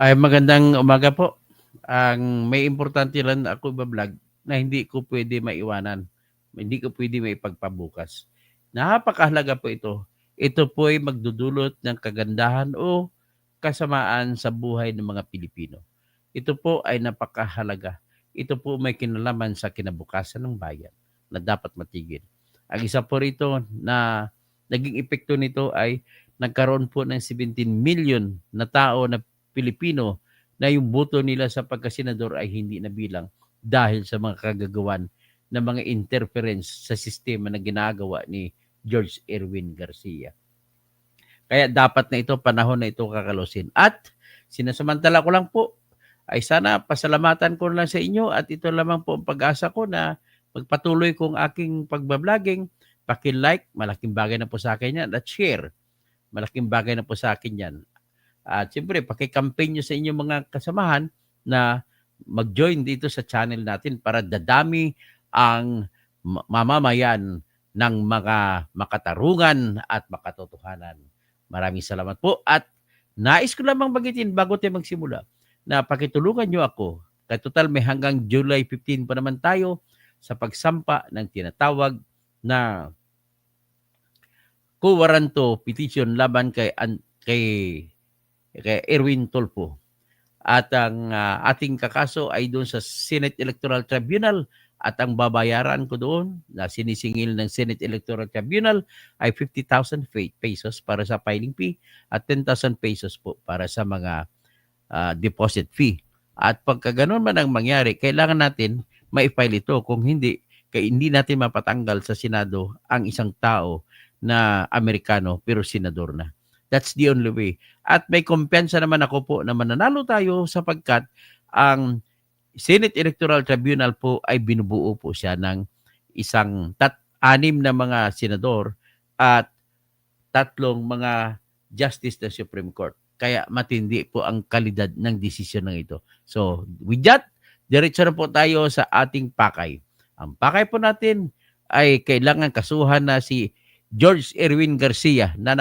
Ay, magandang umaga po. Ang may importante lang ako iba-vlog na hindi ko pwede maiwanan. Hindi ko pwede maipagpabukas. Napakahalaga po ito. Ito po ay magdudulot ng kagandahan o kasamaan sa buhay ng mga Pilipino. Ito po ay napakahalaga. Ito po may kinalaman sa kinabukasan ng bayan na dapat matigil. Ang isa po rito na naging epekto nito ay nagkaroon po ng 17 million na tao na Pilipino na yung boto nila sa pagkasenador ay hindi nabilang dahil sa mga kagagawan ng mga interference sa sistema na ginagawa ni George Erwin Garcia. Kaya dapat na ito, panahon na ito kakalusin. At sinasamantala ko lang po, ay sana pasalamatan ko lang sa inyo at ito lamang po ang pag-asa ko na magpatuloy kong aking pagbabloging. Paki-like, malaking bagay na po sa akin yan. At share, malaking bagay na po sa akin yan. At siyempre, paki-campaign nyo sa inyong mga kasamahan na mag-join dito sa channel natin para dadami ang mamamayan ng mga makatarungan at makatotohanan. Maraming salamat po at nais ko lamang bagitin bago tayo magsimula na pakitulungan nyo ako. Kaya total may hanggang July 15 pa naman tayo sa pagsampa ng tinatawag na co-warranto petition laban kay Erwin Tulfo. At ang ating kakaso ay doon sa Senate Electoral Tribunal at ang babayaran ko doon na sinisingil ng Senate Electoral Tribunal ay 50,000 pesos para sa filing fee at 10,000 pesos po para sa mga deposit fee. At pagka ganun man ang mangyari, kailangan natin ma-file ito. Kung hindi, kaya hindi natin mapatanggal sa Senado ang isang tao na Amerikano pero senador na. That's the only way. At may kumpiyansa naman ako po na mananalo tayo sapagkat ang Senate Electoral Tribunal po ay binubuo po siya ng isang 6 na mga senador at 3 mga justice ng Supreme Court. Kaya matindi po ang kalidad ng desisyon ng ito. So, with that, diretso na po tayo sa ating pakay. Ang pakay po natin ay kailangan kasuhan na si George Erwin Garcia na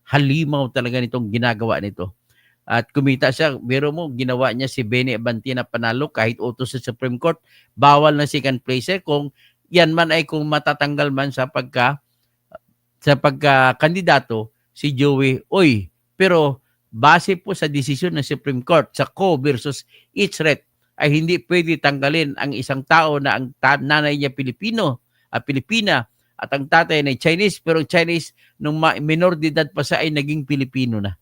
halimaw talaga nitong ginagawa nito. At kumita siya, biro mo, ginawa niya si Benny Abante na panalo kahit utos sa Supreme Court, bawal na second place kung yan man ay kung matatanggal man sa pagka-kandidato si Joey Oy. Pero base po sa desisyon ng Supreme Court sa Co versus Itzret ay hindi pwede tanggalin ang isang tao na ang nanay niya Pilipina at ang tatay na Chinese, pero Chinese nung minor de edad pa siya ay naging Pilipino na.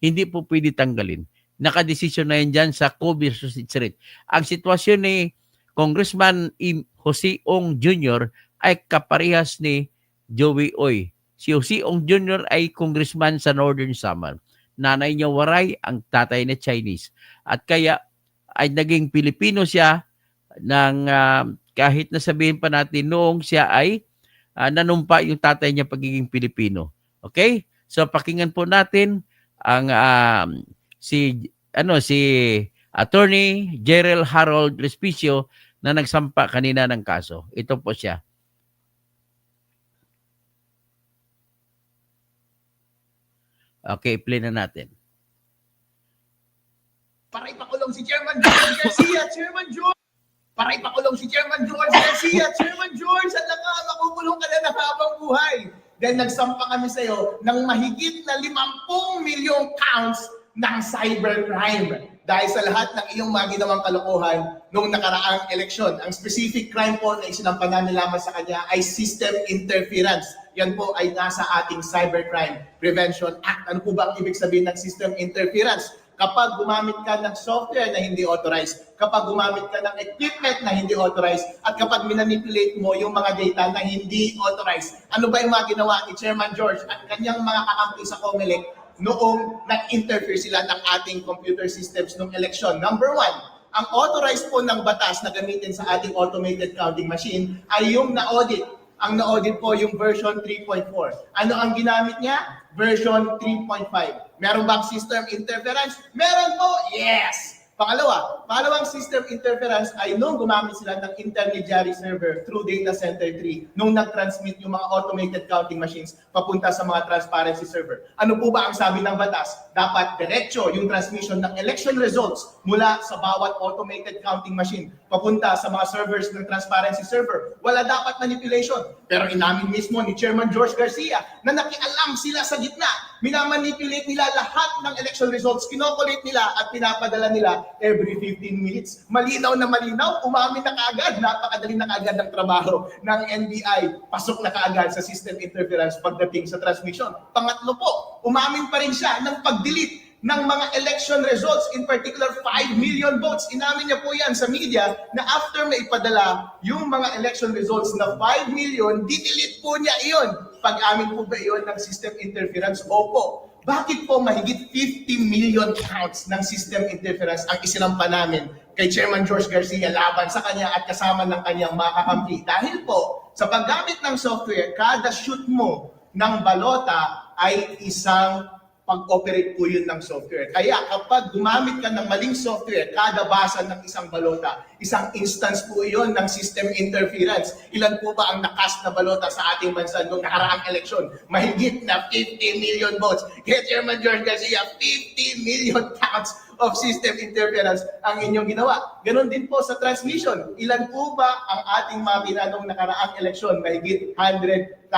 Hindi po pwede tanggalin. Nakadesisyon na yan dyan sa Co versus Itzret. Ang sitwasyon ni Congressman Jose Ong Jr. ay kaparehas ni Joey Oy. Si Jose Ong Jr. ay congressman sa Northern Samar. Nanay niya Waray, ang tatay na Chinese. At kaya ay naging Pilipino siya ng kahit na sabihin pa natin noong siya ay nanumpa yung tatay niya pagiging Pilipino. Okay? So pakinggan po natin ang si Attorney Gerald Harold Respicio na nagsampa kanina ng kaso. Ito po siya. Okay, play na natin. Para ipakulong si Chairman George Garcia, Chairman George! Para ipakulong si Chairman George Garcia, Chairman George! At makukulong ka na ng habang buhay. Dahil nagsampa kami sa iyo ng mahigit na 50 milyong counts ng cybercrime. Dahil sa lahat ng iyong mga ginawang kalokohan noong nakaraang eleksyon. Ang specific crime po na isinampa namin lamang sa kanya ay system interference. Yan po ay nasa ating Cybercrime Prevention Act. Ano po ba ang ibig sabihin ng system interference? Kapag gumamit ka ng software na hindi authorized, kapag gumamit ka ng equipment na hindi authorized, at kapag minanipulate mo yung mga data na hindi authorized. Ano ba yung mga ginawa ni Chairman George at kanyang mga kakampi sa COMELEC noong nag-interfere sila ng ating computer systems noong eleksyon? Number 1, ang authorized po ng batas na gamitin sa ating automated counting machine ay yung na-audit. Ang na-audit po yung version 3.4. Ano ang ginamit niya? Version 3.5. Meron bang system interference? Meron po! Yes! Pangalawang system interference ay nung gumamit sila ng intermediary server through data center 3, nung nag-transmit yung mga automated counting machines papunta sa mga transparency server. Ano po ba ang sabi ng batas? Dapat diretso yung transmission ng election results mula sa bawat automated counting machine papunta sa mga servers ng transparency server. Wala dapat manipulation. Pero inamin mismo ni Chairman George Garcia na nakialam sila sa gitna. Minamanipulate nila lahat ng election results, kinokolate nila at pinapadala nila every 15 minutes. Malinaw na malinaw, umamin na kaagad, napakadali na kaagad ng trabaho ng NBI. Pasok na kaagad sa system interference pagdating sa transmission. Pangatlo po, umamin pa rin siya ng pag-delete ng mga election results, in particular 5 million votes. Inamin niya po yan sa media na after may ipadala yung mga election results na 5 million, didelete po niya iyon. Pag-amin po ba iyon ng system interference? Opo. Bakit po mahigit 50 million counts ng system interference ang isinampa namin kay Chairman George Garcia laban sa kanya at kasama ng kanyang mga kakampi? Dahil po, sa paggamit ng software, kada shoot mo ng balota ay isang pag-operate po yun ng software. Kaya kapag gumamit ka ng maling software, kada basa ng isang balota, isang instance po yun ng system interference. Ilan po ba ang nakast na balota sa ating bansa noong nakaraang eleksyon? Mahigit na 50 million votes. Kaya Chairman George Garcia, 50 million counts of system interference ang inyong ginawa. Ganon din po sa transmission. Ilan po ba ang ating makina noong nakaraang eleksyon? Mahigit 100,000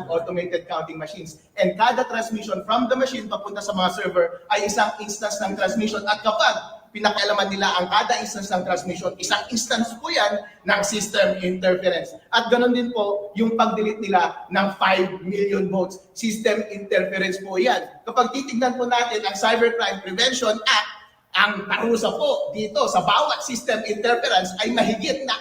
automated counting machines. And kada transmission from the machine papunta sa mga server ay isang instance ng transmission. At kapag pinakialaman nila ang kada instance ng transmission, isang instance po yan ng system interference. At ganoon din po yung pag-delete nila ng 5 million votes. System interference po yan. Kapag titignan po natin ang Cybercrime Prevention Act, ang parusa po dito sa bawat system interference ay mahigit na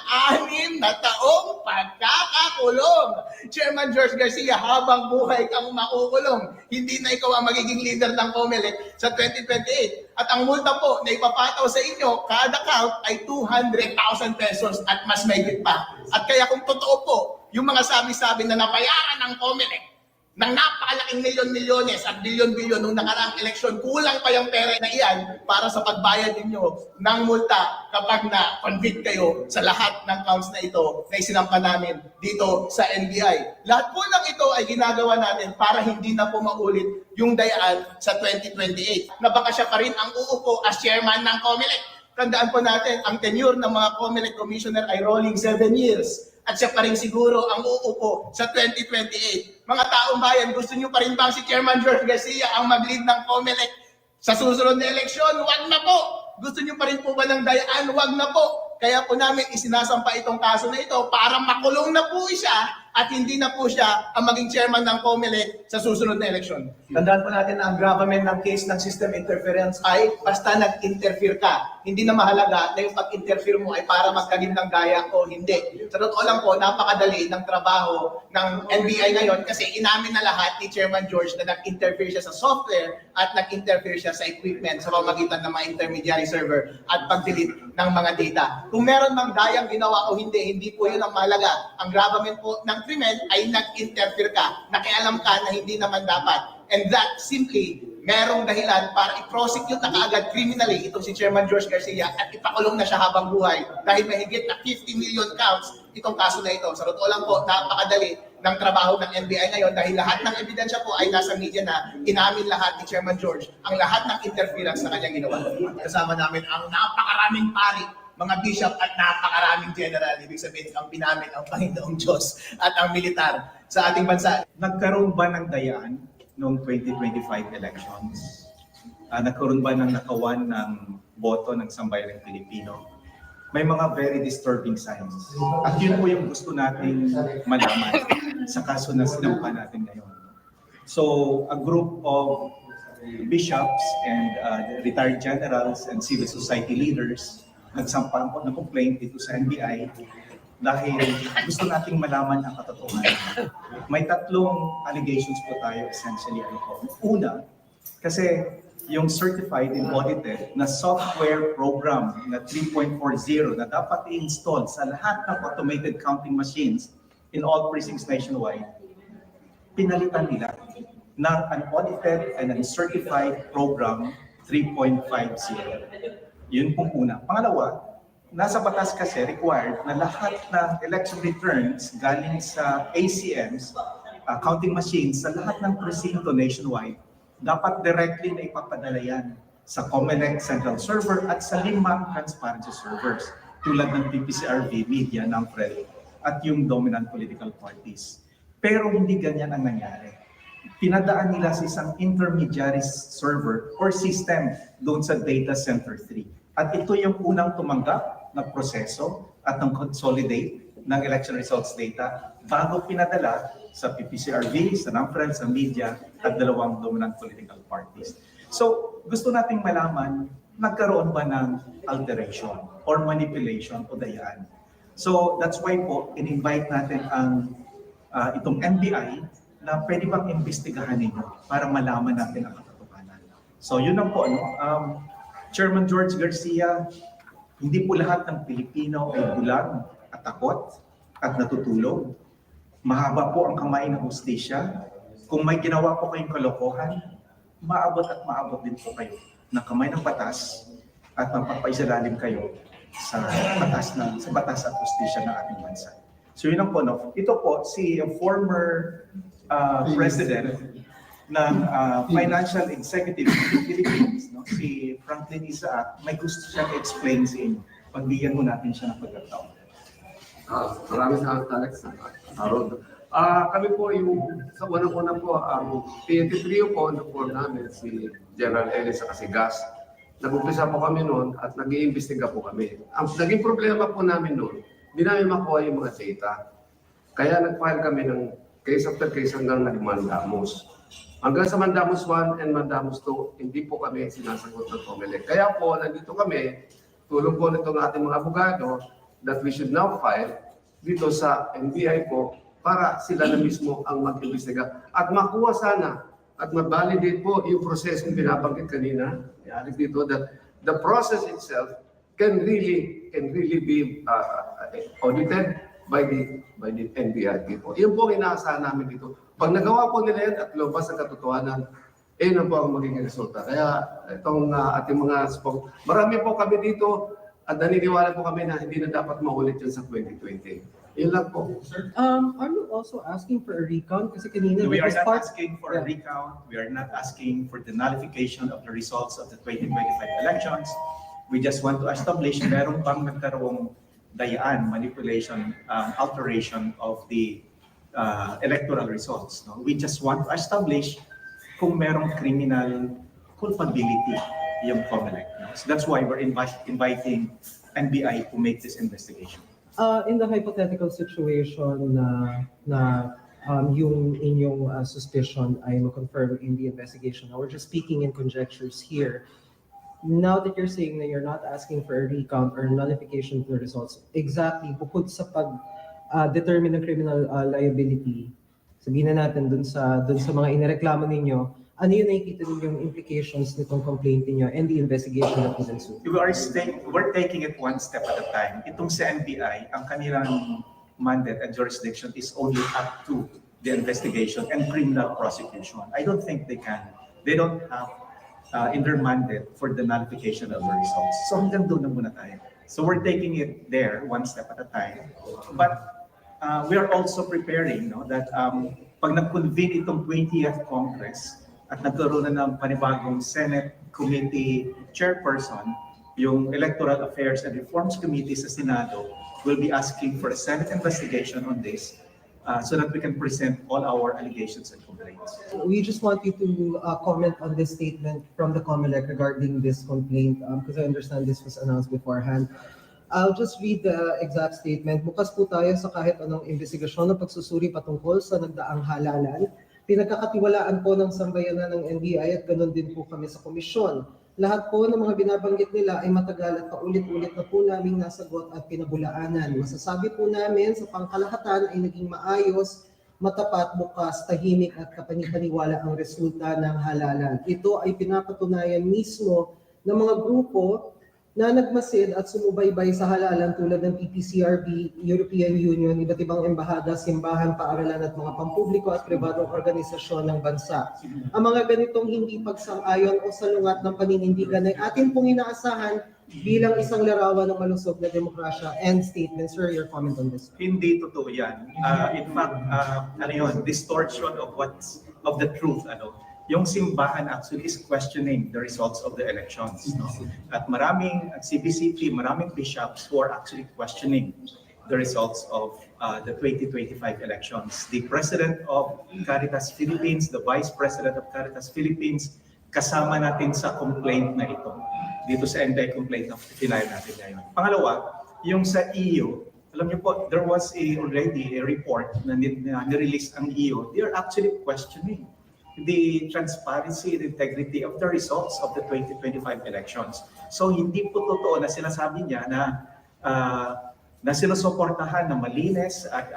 6 na taong pagkakakulong. Chairman George Garcia, habang buhay kang makukulong. Hindi na ikaw ang magiging leader ng COMELEC sa 2028. At ang multa po na ipapataw sa inyo, kada count ay 200,000 pesos at mas mahigit pa. At kaya kung totoo po, yung mga sabi-sabi na nabayaran ng COMELEC, ng napakalaking milyon-milyones at bilyon-bilyon nung nakaraang eleksyon, kulang pa yung pera na iyan para sa pagbayad ninyo ng multa kapag na-convict kayo sa lahat ng counts na ito na isinampa namin dito sa NBI. Lahat po ng ito ay ginagawa natin para hindi na po maulit yung dayaan sa 2028. Na baka siya pa rin ang uupo as chairman ng COMELEC. Tandaan po natin, ang tenure ng mga COMELEC commissioner ay rolling 7 years. At siya pa rin siguro ang uupo sa 2028. Mga taong bayan, gusto niyo pa rin bang si Chairman George Garcia ang mag-lead ng COMELEC sa susunod na eleksyon? Wag na po! Gusto niyo pa rin po ba ng dayaan? Wag na po! Kaya po namin isinasampa itong kaso na ito para makulong na po siya at hindi na po siya ang maging chairman ng COMELEC sa susunod na eleksyon. Tandaan po natin na ang gravamen ng case ng system interference ay basta nag-interfere ka. Hindi na mahalaga na yung pag-interfere mo ay para magkalim ng gaya o hindi. Sa totoo lang po, napakadali ng trabaho ng NBI ngayon kasi inamin na lahat ni Chairman George na nag-interfere siya sa software at nag-interfere siya sa equipment sa pamagitan ng mga intermediary server at pag-delete ng mga data. Kung meron mang gayang ginawa o hindi po yun ang mahalaga. Ang gravamen po ng krimen ay nag-interfere ka, nakialam ka na hindi naman dapat. And that simply, merong dahilan para i-prosecute na kaagad criminally itong si Chairman George Garcia at ipakulong na siya habang buhay dahil mahigit na 50 million counts itong kaso na ito. Sa totoo lang po, napakadali ng trabaho ng NBI ngayon dahil lahat ng ebidensya po ay nasa media na inamin lahat ni Chairman George ang lahat ng interference na kanyang ginawa. Kasama namin ang napakaraming pari, mga bishop at napakaraming general. Ibig sabihin, kampi namin ang Panginoong Diyos at ang militar sa ating bansa. Nagkaroon ba ng dayaan noong 2025 elections? Nagkaroon ba ng nakawan ng boto ng sambayanang Pilipino? May mga very disturbing signs. At yun po yung gusto nating malaman sa kaso na sinampa natin ngayon. So, a group of bishops and retired generals and civil society leaders nagsampa ng complaint dito sa NBI dahil gusto nating malaman ang katotohanan. May 3 allegations po tayo essentially. Una, kasi yung certified and audited na software program na 3.40 na dapat i-install sa lahat ng automated counting machines in all precincts nationwide, pinalitan nila na an audited and uncertified program 3.50. Yun pong una. Pangalawa, nasa batas kasi required na lahat ng election returns galing sa ACMs, counting machines, sa lahat ng presinto nationwide, dapat directly na ipapadala yan sa COMELEC central server at sa 5 transparency servers tulad ng PPCRV, media, NAMFREL, at yung dominant political parties. Pero hindi ganyan ang nangyari. Pinadaan nila sa isang intermediary server or system doon sa data center 3. At ito yung unang tumanggap na proseso at ng consolidate ng election results data bago pinadala sa PPCRV, sa NAMFREL, sa media, at 2 dominant political parties. So, gusto nating malaman, nagkaroon ba ng alteration or manipulation o dayaan? So, that's why po, in-invite natin ang itong NBI na pwede bang imbestigahan ninyo para malaman natin ang katotohanan. So, yun lang po. Chairman George Garcia, hindi po lahat ng Pilipino ay bulag at takot at natutulog. Mahaba po ang kamay ng hustisya. Kung may ginawa po kayong kalokohan, maabot at maabot din po kayo ng kamay ng batas at mapapaisalalim kayo sa batas at hustisya ng ating bansa. So yun ang po, no? Ito po, si former president ng Financial Executive of the Philippines, no? Si Franklin Isaac, may gusto siyang explain sa inyo. Pagbigyan mo natin siya ng pagkataon. Maraming salamat, Alex. Harold. Kami po yung sa unang-una po, ang PNP Trio po, na po namin, si General Ellis sa Kasigas. Nag-umpisa po kami noon at nag-iimbestiga po kami. Ang naging problema po namin noon, hindi namin makuha yung mga data. Kaya nag-file kami ng case after case hanggang nag-mandamus. Hanggang sa mandamus 1 and mandamus 2, hindi po kami sinasagot ng COMELEC. Kaya po, nandito kami, tulong po nitong ating mga abogado, that we should now file dito sa NBI po para sila na mismo ang mag-imbestiga at makuha sana at ma-validate po yung prosesong binabanggit kanina, dito, that the process itself can really be audited by the NBI po. Yun po ang inaasahan namin dito. Pag nagawa po nila yan at lumabas ang katotohanan, yun po ang magiging resulta. Kaya itong ating mga marami po kami dito at naniniwala po kami na hindi na dapat maulit yan sa 2020. Yun lang po. Are you also asking for a recount? Kasi kanina, We are because not asking for a recount. We are not asking for the nullification of the results of the 2025 elections. We just want to establish meron bang nagkaroong dayaan, manipulation, alteration of the electoral results. No? We just want to establish kung merong criminal culpability yung COMELEC. No? So that's why we're inviting NBI to make this investigation. In the hypothetical situation na yung inyong suspicion ay ma-confirm in the investigation, now we're just speaking in conjectures here. Now that you're saying that you're not asking for a recount or nullification of the results, exactly, bukod sa pag-determine ng criminal liability, sabihin na natin dun sa mga inireklamo ninyo, ano yung nakikita ninyong implications nitong complaint niyo and the investigation that will ensue? We're taking it one step at a time. Itong sa NBI, ang kanilang mandate and jurisdiction is only up to the investigation and criminal prosecution. I don't think they don't have in their mandate for the nullification of the results. So hanggang doon na muna tayo. So we're taking it there one step at a time. But we are also preparing that pag nag-convene itong 20th Congress, at nagkaroon na ng panibagong Senate Committee Chairperson, yung Electoral Affairs and Reforms Committee sa Senado will be asking for a Senate investigation on this so that we can present all our allegations and complaints. We just want you to comment on this statement from the COMELEC regarding this complaint because I understand this was announced beforehand. I'll just read the exact statement. Bukas po tayo sa kahit anong investigasyon na pagsusuri patungkol sa nagdaang halalan. Pinagkakatiwalaan po ng sambayanan ng NBI at ganoon din po kami sa komisyon. Lahat po ng mga binabanggit nila ay matagal at paulit-ulit na po naming nasagot at pinabulaanan. Masasabi po namin sa pangkalahatan ay naging maayos, matapat, bukas, tahimik at kapani-paniwala ang resulta ng halalan. Ito ay pinapatunayan mismo ng mga grupo na nagmasid at sumubaybay sa halalan tulad ng PPCRB, European Union, iba't ibang embahada, simbahan, paaralan at mga pampubliko at pribadong organisasyon ng bansa. Ang mga ganitong hindi pagsang-ayon o salungat ng paninindigan ay atin pong inaasahan bilang isang larawan ng malusog na demokrasya. End statement. Sir, your comment on this. Hindi totoo yan. In fact, ano yun, distortion of the truth. Yung simbahan actually is questioning the results of the elections. No? At maraming CBCP, maraming bishops who are actually questioning the results of the 2025 elections. The president of Caritas Philippines, the vice president of Caritas Philippines, kasama natin sa complaint na ito. Dito sa anti-complaint na file natin ngayon. Pangalawa, yung sa EU, alam niyo po, there was already a report na nirelease ang EU. They are actually questioning the transparency and integrity of the results of the 2025 elections. So hindi po totoo na sinasabi niya na sinusuportahan na malinis at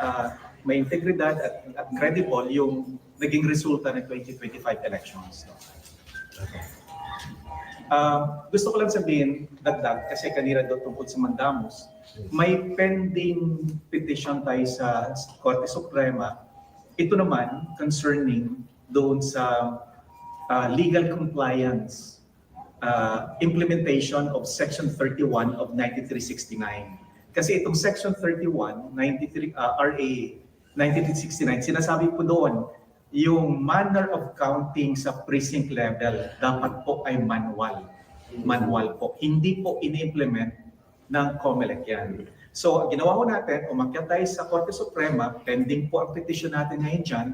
may integridad at credible yung naging resulta ng 2025 elections. Gusto ko lang sabihin, dagdag, kasi kanina daw tungkol sa Mandamus, may pending petition tayo sa Korte Suprema. Ito naman concerning doon sa legal compliance implementation of Section 31 of 9369. Kasi itong Section 31, RA 9369, sinasabi po doon, yung manner of counting sa precinct level dapat po ay manual. Manual po. Hindi po ini-implement ng COMELEC yan. So, ginawa ko natin, umakyat tayo sa Korte Suprema, pending po ang petition natin ngayon dyan,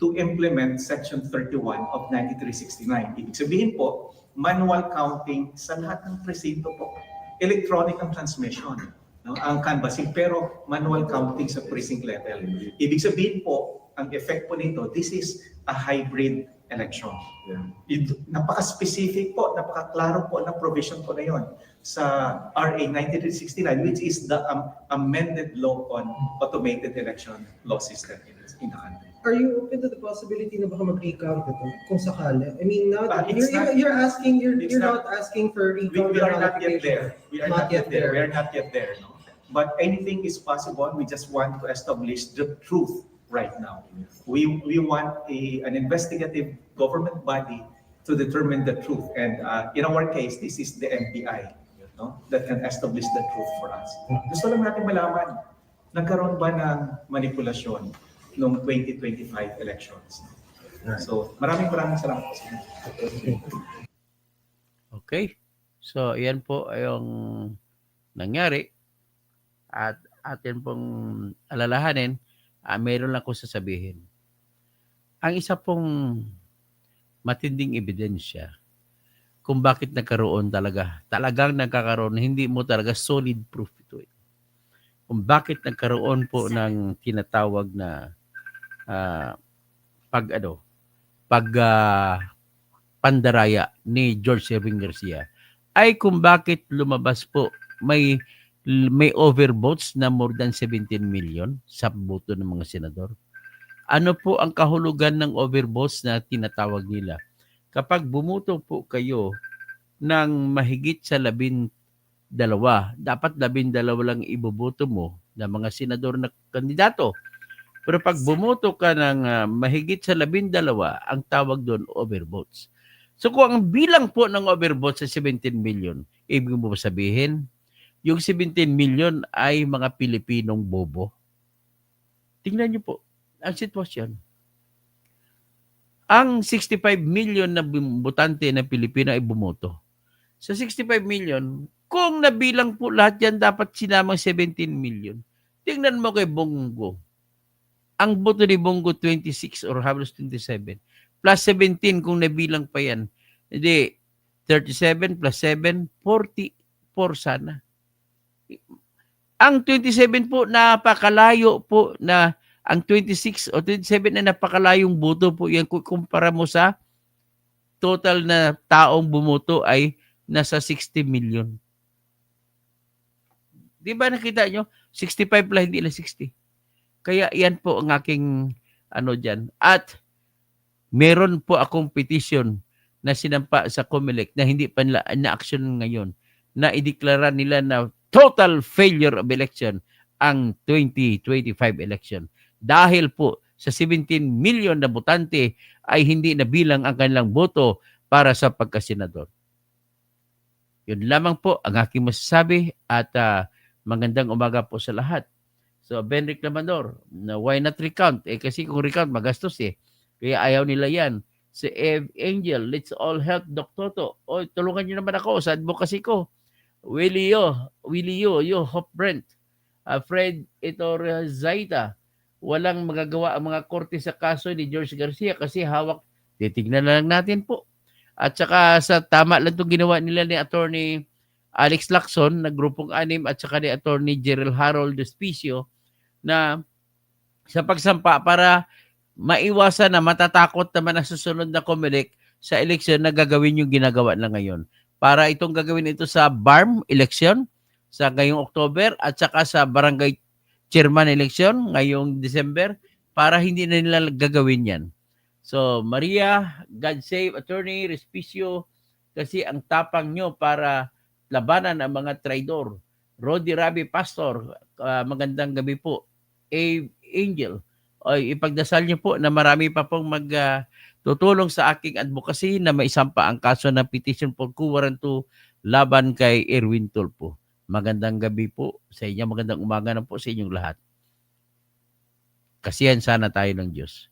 to implement Section 31 of 9369. Ibig sabihin po, manual counting sa lahat ng presinto po. Electronic ang transmission, no? Ang canvassing, pero manual counting sa precinct level. Ibig sabihin po, ang effect po nito, this is a hybrid election. Napaka-specific po, napaka-klaro po ng provision po na yon sa RA 9369, which is the amended law on automated election law system in the country. Are you open to the possibility na baka mag-recount ito kung sakali? I mean, now It's not- you're asking, you're it's not asking for recount. We are not yet there. We are Not not yet yet there. there. We are not yet there. No? But anything is possible. We just want to establish the truth right now. We want an investigative government body to determine the truth. And in our case, this is the NBI, no? That can establish the truth for us. Gusto lang natin malaman, nagkaroon ba ng manipulasyon noong 2025 elections? So, maraming salamat po sa inyo. Okay. So, yan po ay yung nangyari. At atin pong alalahanin, mayroon lang ko sasabihin. Ang isa pong matinding ebidensya kung bakit nagkaroon talagang nagkakaroon, hindi mo talaga solid proof ito. Kung bakit nagkaroon po ng tinatawag na pandaraya ni George Erwin Garcia ay kung bakit lumabas po may overvotes na more than 17 million sa boto ng mga senador. Ano po ang kahulugan ng overvotes na tinatawag nila? Kapag bumuto po kayo ng mahigit sa 12, dapat 12 lang iboboto mo ng mga senador na kandidato. Pero pag bumoto ka ng mahigit sa 12, ang tawag doon overvotes. So kung ang bilang po ng overvotes sa 17 million, ibig mo sabihin, yung 17 million ay mga Pilipinong bobo? Tingnan niyo po ang sitwasyon. Ang 65 million na botante na Pilipino ay bumoto. Sa 65 million, kung nabilang po lahat yan, dapat sinamang 17 million. Tingnan mo kay Bongo. Ang boto ni Bongo 26 or halos 27. Plus 17 kung nabilang pa yan. Hindi, 37 plus 7, 44 sana. Ang 27 po, napakalayo po na ang 26 o 27 na napakalayong boto po yan. Kung kumpara mo sa total na taong bumoto ay nasa 60 million. Di ba nakita nyo? 65 lang, hindi lang 60. Kaya yan po ang aking dyan. At meron po akong petition na sinampa sa COMELEC na hindi pa nila na-action ngayon na ideklara nila na total failure of election ang 2025 election. Dahil po sa 17 million na botante ay hindi nabilang ang kanilang boto para sa pagkasenador. Yun lamang po ang aking masasabi at magandang umaga po sa lahat. So, Ben Reclamador, na why not recount? Kasi kung recount, magastos Kaya ayaw nila yan. Si Angel, let's all help Doc Toto. O, tulungan niyo naman ako sa advocacy ko. Willie Yo, Hop Brent, Fred Zaita, walang magagawa ang mga korte sa kaso ni George Garcia kasi hawak. Titignan na lang natin po. At saka sa tama lang itong ginawa nila ni Attorney Alex Lacson na grupong 6 at saka ni Attorney Gerald Harold Despicio na sa pagsampa para maiwasan na matatakot naman ang susunod na COMELEC sa eleksyon na gagawin yung ginagawa na ngayon. Para itong gagawin ito sa BARM election sa ngayong October at saka sa barangay chairman election ngayong December para hindi na nila gagawin yan. So, Maria, God save Attorney Respicio kasi ang tapang nyo para labanan ang mga traidor. Rodi Rabi Pastor, magandang gabi po. Angel, ipagdasal niyo po na marami pa pong tutulong sa aking advocacy na maisampa ang kaso ng petition for quo warranto laban kay Erwin Tulfo. Magandang gabi po sa inyo. Magandang umaga na po sa inyong lahat. Kasihan sana tayo ng Diyos.